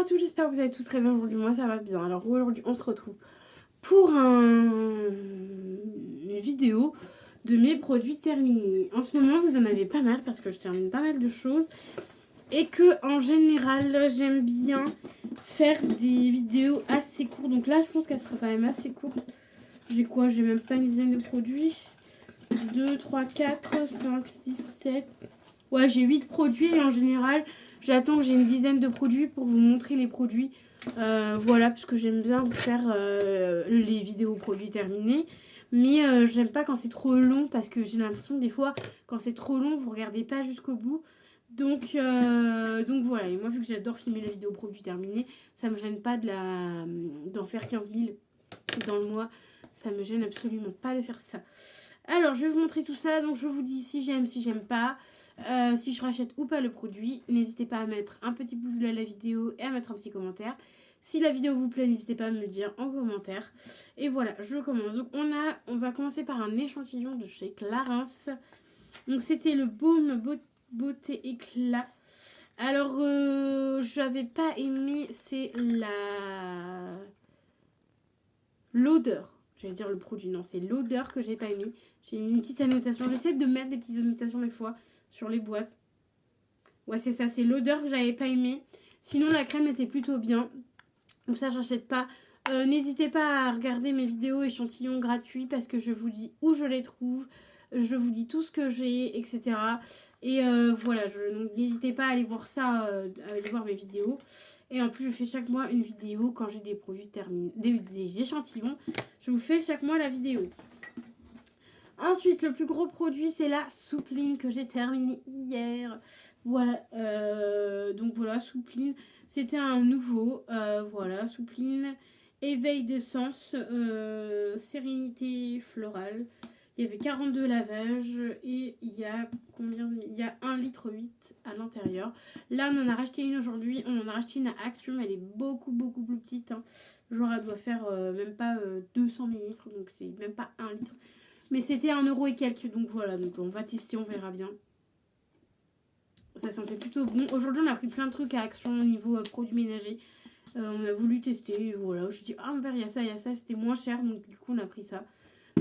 à tous, j'espère que vous allez tous très bien aujourd'hui. Moi ça va bien. Alors aujourd'hui on se retrouve pour une vidéo de mes produits terminés. En ce moment vous en avez pas mal parce que je termine pas mal de choses. Et que en général j'aime bien faire des vidéos assez courtes. Donc là je pense qu'elle sera quand même assez courte. J'ai quoi? J'ai même pas une dizaine de produits. 2, 3, 4, 5, 6, 7. Ouais, j'ai 8 produits et en général, j'attends que j'ai une dizaine de produits pour vous montrer les produits. Voilà, parce que j'aime bien vous faire les vidéos produits terminés. Mais j'aime pas quand c'est trop long parce que j'ai l'impression que des fois, quand c'est trop long, vous regardez pas jusqu'au bout. Donc voilà, et moi vu que j'adore filmer les vidéos produits terminés, ça me gêne pas d'en faire 15 000 dans le mois. Ça me gêne absolument pas de faire ça. Alors, je vais vous montrer tout ça. Donc, je vous dis si j'aime pas, si je rachète ou pas le produit. N'hésitez pas à mettre un petit pouce bleu à la vidéo et à mettre un petit commentaire. Si la vidéo vous plaît, n'hésitez pas à me le dire en commentaire. Et voilà, je commence. Donc, on va commencer par un échantillon de chez Clarins. Donc, c'était le baume beauté éclat. Alors, j'avais pas aimé, c'est l'odeur. J'allais dire le produit, non, c'est l'odeur que j'ai pas aimé. J'ai mis une petite annotation. J'essaie de mettre des petites annotations des fois sur les boîtes. Ouais, c'est ça, c'est l'odeur que j'avais pas aimé. Sinon, la crème était plutôt bien. Donc ça, je n'achète pas. N'hésitez pas à regarder mes vidéos échantillons gratuits parce que je vous dis où je les trouve. Je vous dis tout ce que j'ai, etc. Et voilà, donc n'hésitez pas à aller voir ça, à aller voir mes vidéos. Et en plus, je fais chaque mois une vidéo quand j'ai des produits terminés, des échantillons. Je vous fais chaque mois la vidéo. Ensuite, le plus gros produit, c'est la Soupline que j'ai terminée hier. Voilà, donc voilà, Soupline. C'était un nouveau, voilà, Soupline. Éveil des sens, sérénité florale. Il y avait 42 lavages et il y a combien? Il y a 1,8 litre à l'intérieur. Là, on en a racheté une aujourd'hui. On en a racheté une à Action. Elle est beaucoup plus petite. Hein. Genre, elle doit faire même pas 200 millilitres. Donc, c'est même pas 1 litre. Mais c'était 1€ et quelques. Donc, voilà. Donc, on va tester. On verra bien. Ça sentait plutôt bon. Aujourd'hui, on a pris plein de trucs à Action au niveau produits ménagers. On a voulu tester. Voilà. Je dis, ah, mon père, il y a ça. C'était moins cher. Donc, du coup, on a pris ça.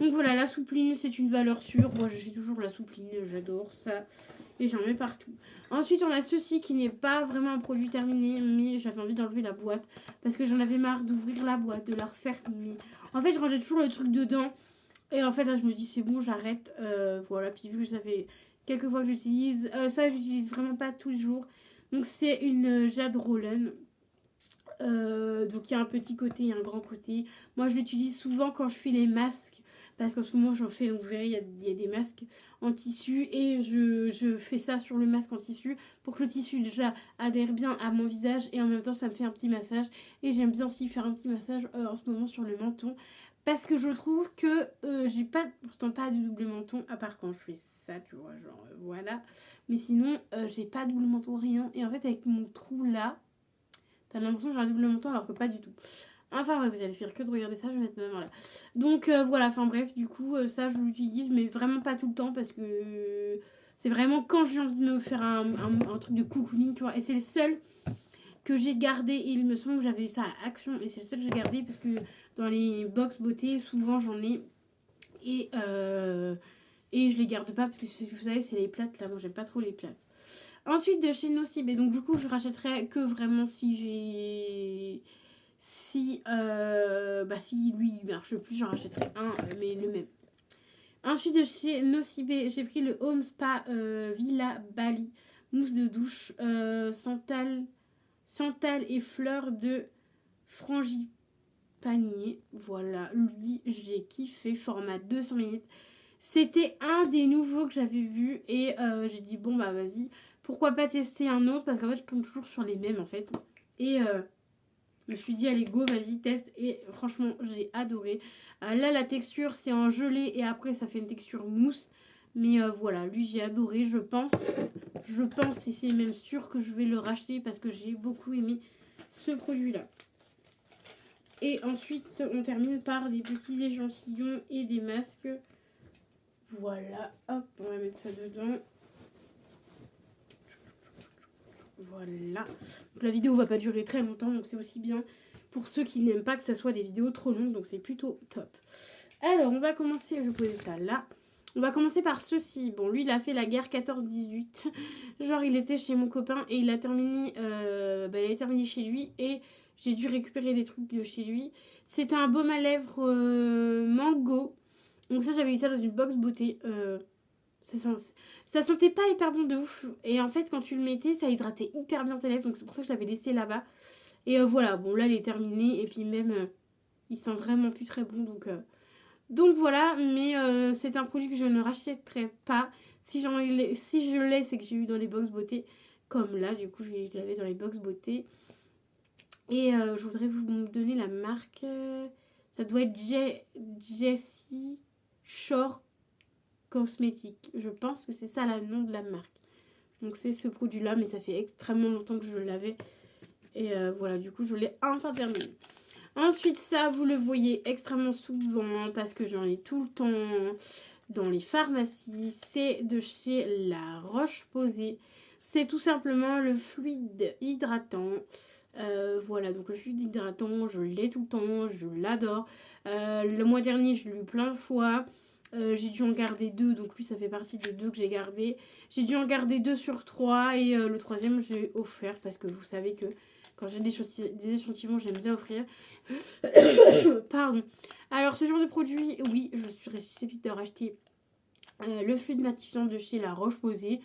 Donc voilà, la Soupline, c'est une valeur sûre. Moi, j'ai toujours la Soupline, j'adore ça. Et j'en mets partout. Ensuite, on a ceci qui n'est pas vraiment un produit terminé, mais j'avais envie d'enlever la boîte. Parce que j'en avais marre d'ouvrir la boîte, de la refermer. En fait, je rangeais toujours le truc dedans. Et en fait, là, je me dis, c'est bon, j'arrête. Voilà, puis vu que ça fait quelques fois que j'utilise, ça, j'utilise vraiment pas tous les jours. Donc, c'est une Jade Rollen. Donc il y a un petit côté et un grand côté. Moi je l'utilise souvent quand je fais les masques. Parce qu'en ce moment j'en fais, donc vous verrez, il y a des masques en tissu. Et je fais ça sur le masque en tissu pour que le tissu déjà adhère bien à mon visage. Et en même temps ça me fait un petit massage. Et j'aime bien aussi faire un petit massage en ce moment sur le menton. Parce que je trouve que j'ai pourtant pas de double menton. À part quand je fais ça, tu vois, genre voilà. Mais sinon j'ai pas de double menton, rien. Et en fait avec mon trou là, t'as l'impression que j'ai un double menton alors que pas du tout. Enfin bref, vous allez faire que de regarder ça, je vais mettre ma main là. Donc voilà, enfin bref, du coup, ça je l'utilise, mais vraiment pas tout le temps parce que c'est vraiment quand j'ai envie de me faire un truc de cocooning, tu vois. Et c'est le seul que j'ai gardé. Et il me semble que j'avais ça à Action. Et c'est le seul que j'ai gardé parce que dans les box beauté, souvent j'en ai. Et je les garde pas parce que vous savez, c'est les plates là. Moi j'aime pas trop les plates. Ensuite, de chez Nocib, et donc du coup, je rachèterai que vraiment si j'ai. Si lui il marche plus, j'en rachèterai un, mais le même. Ensuite, de chez Nocibé, j'ai pris le Home Spa Villa Bali mousse de douche santal et fleurs de frangipanier. Voilà, lui, j'ai kiffé, format 200 ml. C'était un des nouveaux que j'avais vu et j'ai dit bon bah vas-y, pourquoi pas tester un autre parce qu'en fait je tombe toujours sur les mêmes en fait. Et je me suis dit allez go, vas-y teste et franchement j'ai adoré. Là la texture c'est en gelée et après ça fait une texture mousse. Mais voilà, lui j'ai adoré, je pense et c'est même sûr que je vais le racheter parce que j'ai beaucoup aimé ce produit là. Et ensuite on termine par des petits échantillons et des masques. Voilà, hop, on va mettre ça dedans. Voilà. Donc la vidéo va pas durer très longtemps, donc c'est aussi bien pour ceux qui n'aiment pas que ça soit des vidéos trop longues, donc c'est plutôt top. Alors, on va commencer, je vais poser ça là. On va commencer par ceci. Bon, lui, il a fait la guerre 14-18. Genre, il était chez mon copain et il a terminé, il avait terminé chez lui et j'ai dû récupérer des trucs de chez lui. C'était un baume à lèvres mango. Donc ça, j'avais eu ça dans une box beauté. Ça sentait pas hyper bon de ouf. Et en fait, quand tu le mettais, ça hydratait hyper bien tes lèvres. Donc c'est pour ça que je l'avais laissé là-bas. Et voilà, bon, là, il est terminé. Et puis même, il sent vraiment plus très bon. Donc voilà, mais c'est un produit que je ne rachèterai pas. Si je l'ai, c'est que j'ai eu dans les box beauté. Comme là, du coup, je l'avais dans les box beauté. Et je voudrais vous donner la marque. Ça doit être Jessie Shore Cosmétique. Je pense que c'est ça le nom de la marque. Donc c'est ce produit-là, mais ça fait extrêmement longtemps que je l'avais. Et voilà, du coup, je l'ai enfin terminé. Ensuite, ça, vous le voyez extrêmement souvent parce que j'en ai tout le temps dans les pharmacies. C'est de chez La Roche-Posay. C'est tout simplement le fluide hydratant. Voilà, donc le fluide hydratant, je l'ai tout le temps, je l'adore. Le mois dernier, je l'ai eu plein de fois. J'ai dû en garder 2, donc lui, ça fait partie de 2 que j'ai gardé. J'ai dû en garder 2 sur 3 et le troisième, j'ai offert parce que vous savez que quand j'ai des échantillons, j'aime bien offrir. Pardon. Alors, ce genre de produit, oui, je serais susceptible de racheter le fluide matifiant de chez La Roche-Posay.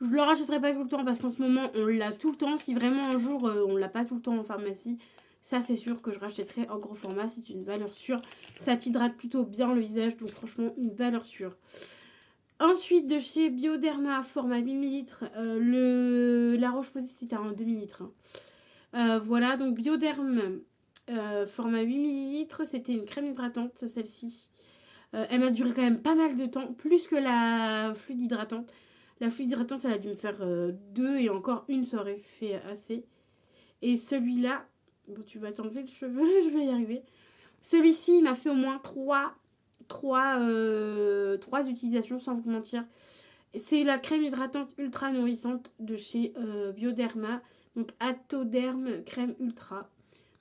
Je le rachèterai pas tout le temps parce qu'en ce moment, on l'a tout le temps. Si vraiment un jour, on l'a pas tout le temps en pharmacie, ça, c'est sûr que je rachèterai en gros format. C'est une valeur sûre. Ça t'hydrate plutôt bien le visage, donc franchement, une valeur sûre. Ensuite, de chez Bioderma, format 8 ml. La Roche-Posay, c'était un demi-litre. Voilà, donc Bioderm, format 8 ml, c'était une crème hydratante, celle-ci. Elle m'a duré quand même pas mal de temps, plus que la fluide hydratante. La fluide hydratante, elle a dû me faire 2 et encore une, ça aurait fait assez. Et celui-là, bon, tu vas t'enlever le cheveu, je vais y arriver. Celui-ci, il m'a fait au moins 3 utilisations, sans vous mentir. C'est la crème hydratante ultra nourrissante de chez Bioderma. Donc Atoderm crème ultra.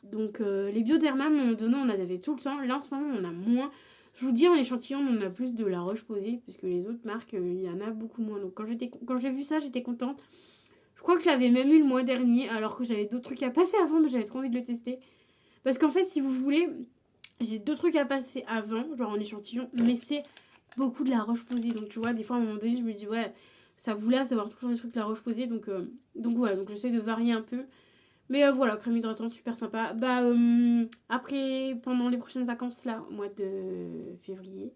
Donc les Bioderma, à un moment donné, on en avait tout le temps. Là, en ce moment, on a moins. Je vous dis, en échantillon, on en a plus de La Roche-Posay. Parce que les autres marques, il y en a beaucoup moins. Donc quand j'ai vu ça, j'étais contente. Je crois que je l'avais même eu le mois dernier. Alors que j'avais d'autres trucs à passer avant. Mais j'avais trop envie de le tester. Parce qu'en fait, si vous voulez, j'ai 2 trucs à passer avant. Genre en échantillon. Mais c'est beaucoup de La Roche-Posay. Donc tu vois, des fois, à un moment donné, je me dis, ouais, ça vous lasse d'avoir toujours les trucs de La Roche-Posay. Donc voilà, donc j'essaie de varier un peu. Mais voilà, crème hydratante, super sympa. Après, pendant les prochaines vacances, là, au mois de février,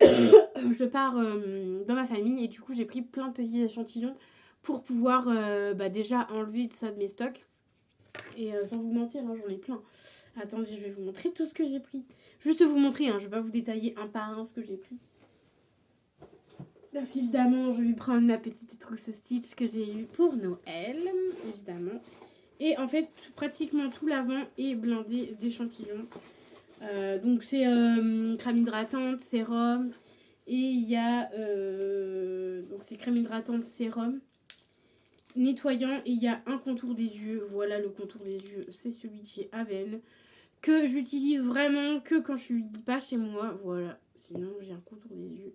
je pars dans ma famille et du coup, j'ai pris plein de petits échantillons pour pouvoir déjà enlever ça de mes stocks. Et sans vous mentir, hein, j'en ai plein. Attendez, je vais vous montrer tout ce que j'ai pris. Juste vous montrer, hein, je vais pas vous détailler un par un ce que j'ai pris. Parce qu'évidemment, je vais prendre ma petite trousse Stitch que j'ai eue pour Noël, évidemment. Et en fait, pratiquement tout l'avant est blindé d'échantillons. Donc c'est crème hydratante, sérum. Et il y a donc c'est crème hydratante, sérum, nettoyant. Et il y a un contour des yeux. Voilà le contour des yeux. C'est celui de chez Aven. Que j'utilise vraiment que quand je suis pas chez moi. Voilà. Sinon j'ai un contour des yeux.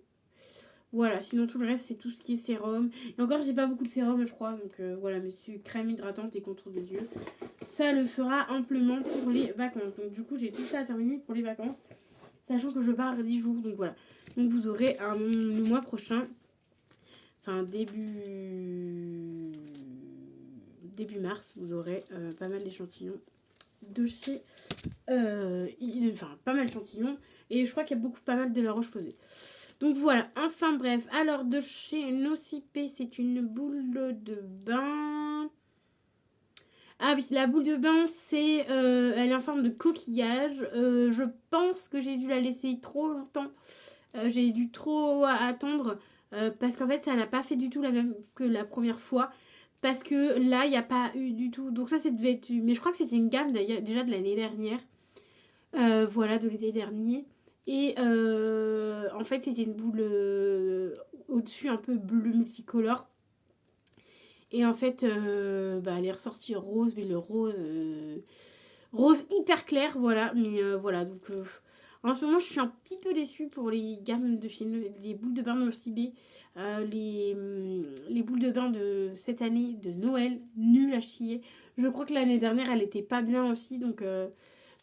Voilà, sinon tout le reste c'est tout ce qui est sérum. Et encore j'ai pas beaucoup de sérum je crois. Donc voilà, mais c'est crème hydratante et contour des yeux. Ça le fera amplement pour les vacances. Donc du coup j'ai tout ça à terminer pour les vacances. Sachant que je pars 10 jours. Donc voilà. Donc vous aurez le mois prochain. Enfin début mars. Vous aurez pas mal d'échantillons de chez... pas mal d'échantillons. Et je crois qu'il y a pas mal de La Roche-Posay. Donc voilà, enfin bref. Alors de chez Nocipé, c'est une boule de bain. Ah oui, la boule de bain, elle est en forme de coquillage. Je pense que j'ai dû la laisser trop longtemps. J'ai dû trop attendre. Parce qu'en fait, ça n'a pas fait du tout la même que la première fois. Parce que là, il n'y a pas eu du tout. Donc ça devait être... Mais je crois que c'était une gamme déjà de l'année dernière. Voilà, de l'été dernier. Et en fait, c'était une boule au-dessus un peu bleu multicolore. Et en fait, elle est ressortie rose, mais le rose... rose hyper clair, voilà. Mais voilà, donc... en ce moment, je suis un petit peu déçue pour les gammes de chez nous, les boules de bain de Nocibé. Les boules de bain de cette année, de Noël, nul à chier. Je crois que l'année dernière, elle était pas bien aussi, donc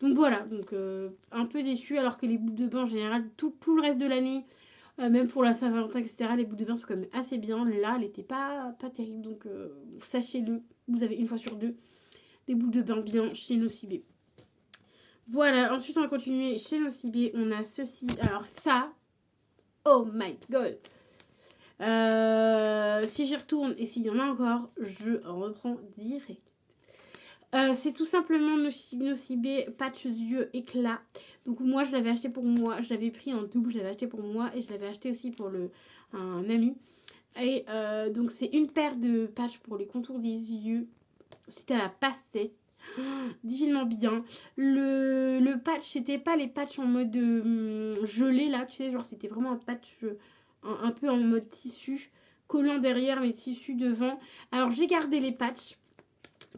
voilà, un peu déçue, alors que les boules de bain en général, tout le reste de l'année, même pour la Saint-Valentin, etc., les boules de bain sont quand même assez bien. Là, elle n'était pas terrible, donc sachez-le, vous avez une fois sur deux des boules de bain bien chez Nocibé. Voilà, ensuite on va continuer chez Nocibé. On a ceci, alors ça, oh my god. Si j'y retourne et s'il y en a encore, je reprends direct. C'est tout simplement Nocibé patch yeux éclat. Donc moi je l'avais acheté pour moi, je l'avais pris en double, je l'avais acheté pour moi et je l'avais acheté aussi pour un ami. Et donc c'est une paire de patchs pour les contours des yeux. C'était à la pastèque. Divinement bien. Le patch, c'était pas les patchs en mode gelé là, tu sais, genre c'était vraiment un patch un peu en mode tissu, collant derrière mais tissu devant. Alors j'ai gardé les patchs.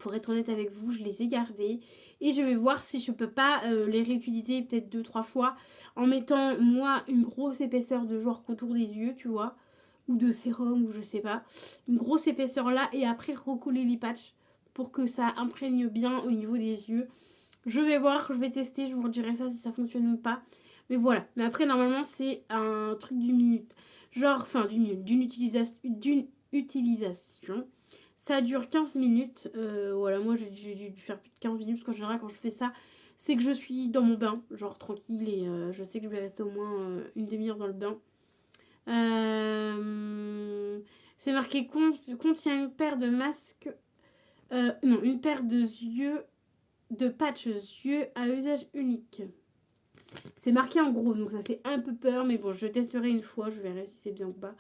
Pour être honnête avec vous, je les ai gardés. Et je vais voir si je peux pas les réutiliser peut-être 2-3 fois. En mettant, moi, une grosse épaisseur de genre contour des yeux, tu vois. Ou de sérum, ou je sais pas. Une grosse épaisseur là. Et après, recoller les patchs. Pour que ça imprègne bien au niveau des yeux. Je vais voir, je vais tester. Je vous redirai ça si ça fonctionne ou pas. Mais voilà. Mais après, normalement, c'est un truc d'une minute. Genre, enfin, d'une utilisation. Ça dure 15 minutes. Voilà, moi j'ai dû faire plus de 15 minutes. Parce qu'en général, quand je fais ça, c'est que je suis dans mon bain, genre tranquille. Et je sais que je vais rester au moins une demi-heure dans le bain. C'est marqué contient une paire de masques. Non, une paire de yeux. De patchs yeux à usage unique. C'est marqué en gros, donc ça fait un peu peur. Mais bon, je testerai une fois. Je verrai si c'est bien ou pas.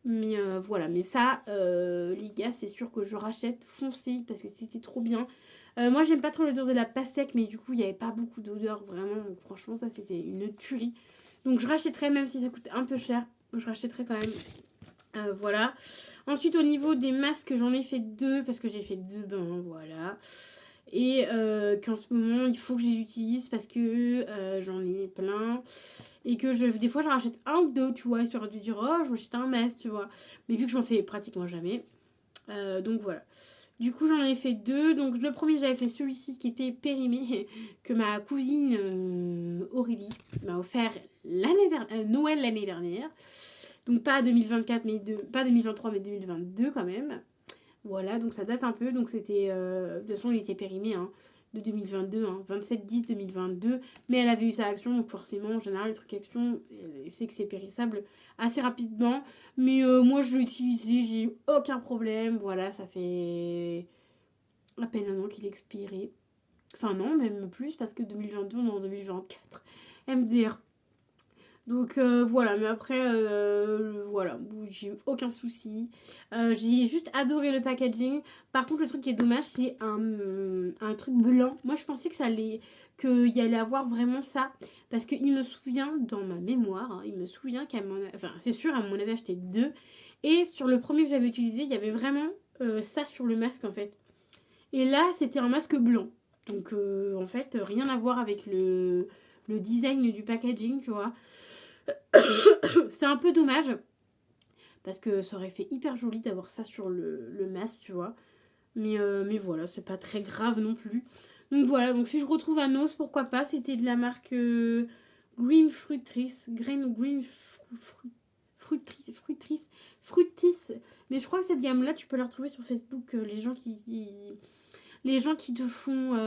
Mais voilà, mais ça, les gars, c'est sûr que je rachète foncé parce que c'était trop bien. Moi, j'aime pas trop l'odeur de la pastèque, mais du coup, il n'y avait pas beaucoup d'odeur, vraiment. Donc, franchement, ça, c'était une tuerie. Donc, je rachèterais, même si ça coûte un peu cher, je rachèterais quand même. Voilà. Ensuite, au niveau des masques, j'en ai fait 2 parce que j'ai fait 2 bains, voilà. Et qu'en ce moment, il faut que je les utilise parce que j'en ai plein. Et que des fois, j'en rachète un ou deux, tu vois, histoire de dire, oh, je m'achète un masque, tu vois. Mais vu que j'en fais pratiquement jamais. Donc voilà. Du coup, j'en ai fait 2. Donc le premier, j'avais fait celui-ci qui était périmé, que ma cousine Aurélie m'a offert Noël l'année dernière. Donc pas 2024, pas 2023, mais 2022 quand même. Voilà, donc ça date un peu. Donc c'était. De toute façon, il était périmé, hein, de 2022, hein, 27-10-2022. Mais elle avait eu sa action, donc forcément, en général, les trucs action, c'est que c'est périssable assez rapidement. Mais moi, je l'ai utilisé, j'ai eu aucun problème. Voilà, ça fait à peine un an qu'il est expiré. Enfin, non, même plus, parce que 2022, on est en 2024. MDR. Donc voilà, mais après, voilà, j'ai aucun souci. J'ai juste adoré le packaging. Par contre, le truc qui est dommage, c'est un truc blanc. Moi, je pensais que qu'il y allait avoir vraiment ça. Parce qu'il me souvient, dans ma mémoire, hein, il me souvient enfin, c'est sûr, elle m'en avait acheté 2. Et sur le premier que j'avais utilisé, il y avait vraiment ça sur le masque, en fait. Et là, c'était un masque blanc. Donc, en fait, rien à voir avec le design du packaging, tu vois. C'est un peu dommage parce que ça aurait fait hyper joli d'avoir ça sur le masque, tu vois. Mais voilà, c'est pas très grave non plus. Donc voilà, donc si je retrouve un os, pourquoi pas. C'était de la marque Green Fruitrice. Fruitis. Mais je crois que cette gamme-là, tu peux la retrouver sur Facebook. Les gens qui te font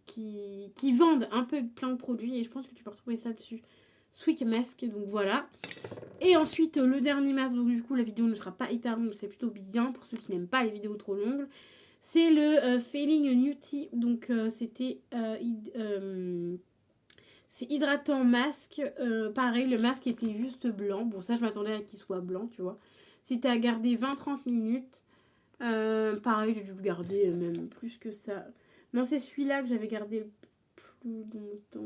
qui vendent un peu plein de produits. Et je pense que tu peux retrouver ça dessus. Sweet Mask, donc voilà. Et ensuite, le dernier masque, donc du coup, la vidéo ne sera pas hyper longue, c'est plutôt bien pour ceux qui n'aiment pas les vidéos trop longues. C'est le Failing Nutty, donc c'était c'est hydratant masque. Pareil, le masque était juste blanc. Bon, ça, je m'attendais à qu'il soit blanc, tu vois. C'était à garder 20-30 minutes. Pareil, j'ai dû le garder même plus que ça. Non, c'est celui-là que j'avais gardé le plus longtemps.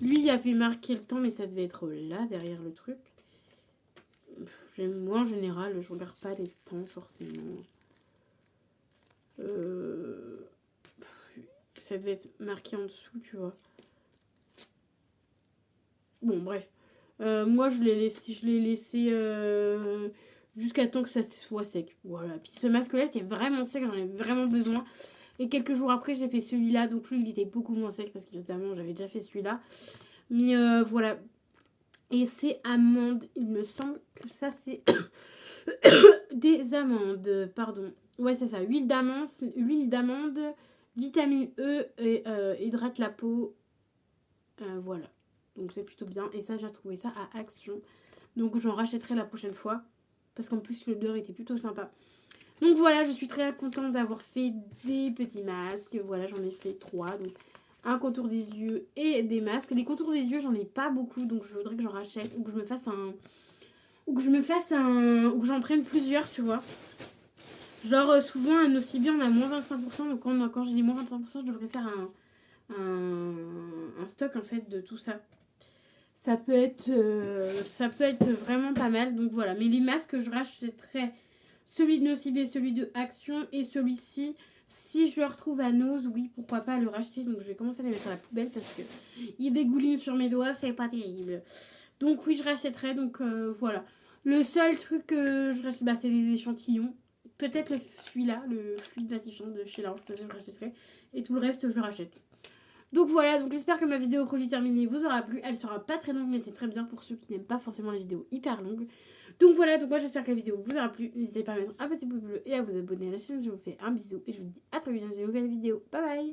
Lui, il avait marqué le temps, mais ça devait être là, derrière le truc. Moi, en général, je regarde pas les temps, forcément. Ça devait être marqué en dessous, tu vois. Bon, bref. Moi, je l'ai laissé jusqu'à temps que ça soit sec. Voilà. Puis ce masque-là était vraiment sec, j'en ai vraiment besoin. Et quelques jours après, j'ai fait celui-là. Donc lui, il était beaucoup moins sec parce qu'évidemment, j'avais déjà fait celui-là. Mais voilà. Et c'est amandes. Il me semble que ça, c'est des amandes. Pardon. Ouais, c'est ça. Huile d'amande, vitamine E et hydrate la peau. Voilà. Donc c'est plutôt bien. Et ça, j'ai trouvé ça à Action. Donc j'en rachèterai la prochaine fois. Parce qu'en plus, l'odeur était plutôt sympa. Donc voilà, je suis très contente d'avoir fait des petits masques. Voilà, j'en ai fait 3. Donc un contour des yeux et des masques. Les contours des yeux, j'en ai pas beaucoup. Donc je voudrais que j'en rachète. Ou que je me fasse un... Ou que j'en prenne plusieurs, tu vois. Genre souvent, un Nocibé, on a moins 25%. Donc quand j'ai les moins 25%, je devrais faire un stock en fait de tout ça. Ça peut être vraiment pas mal. Donc voilà. Mais les masques, je rachèterai celui de Nocibé, celui de Action et celui-ci. Si je le retrouve à Nose, oui, pourquoi pas le racheter. Donc je vais commencer à les mettre à la poubelle parce que il dégouline sur mes doigts, c'est pas terrible. Donc oui, je rachèterai. Donc voilà. Le seul truc que je rachète, c'est les échantillons. Peut-être celui-là, le fluide batifiant de chez La Roche-Posay, je rachèterai. Et tout le reste, je le rachète. Donc voilà, donc j'espère que ma vidéo produit terminée vous aura plu. Elle sera pas très longue, mais c'est très bien pour ceux qui n'aiment pas forcément les vidéos hyper longues. Donc voilà, donc moi j'espère que la vidéo vous aura plu. N'hésitez pas à mettre un petit pouce bleu et à vous abonner à la chaîne. Je vous fais un bisou et je vous dis à très bientôt dans une nouvelle vidéo. Bye bye!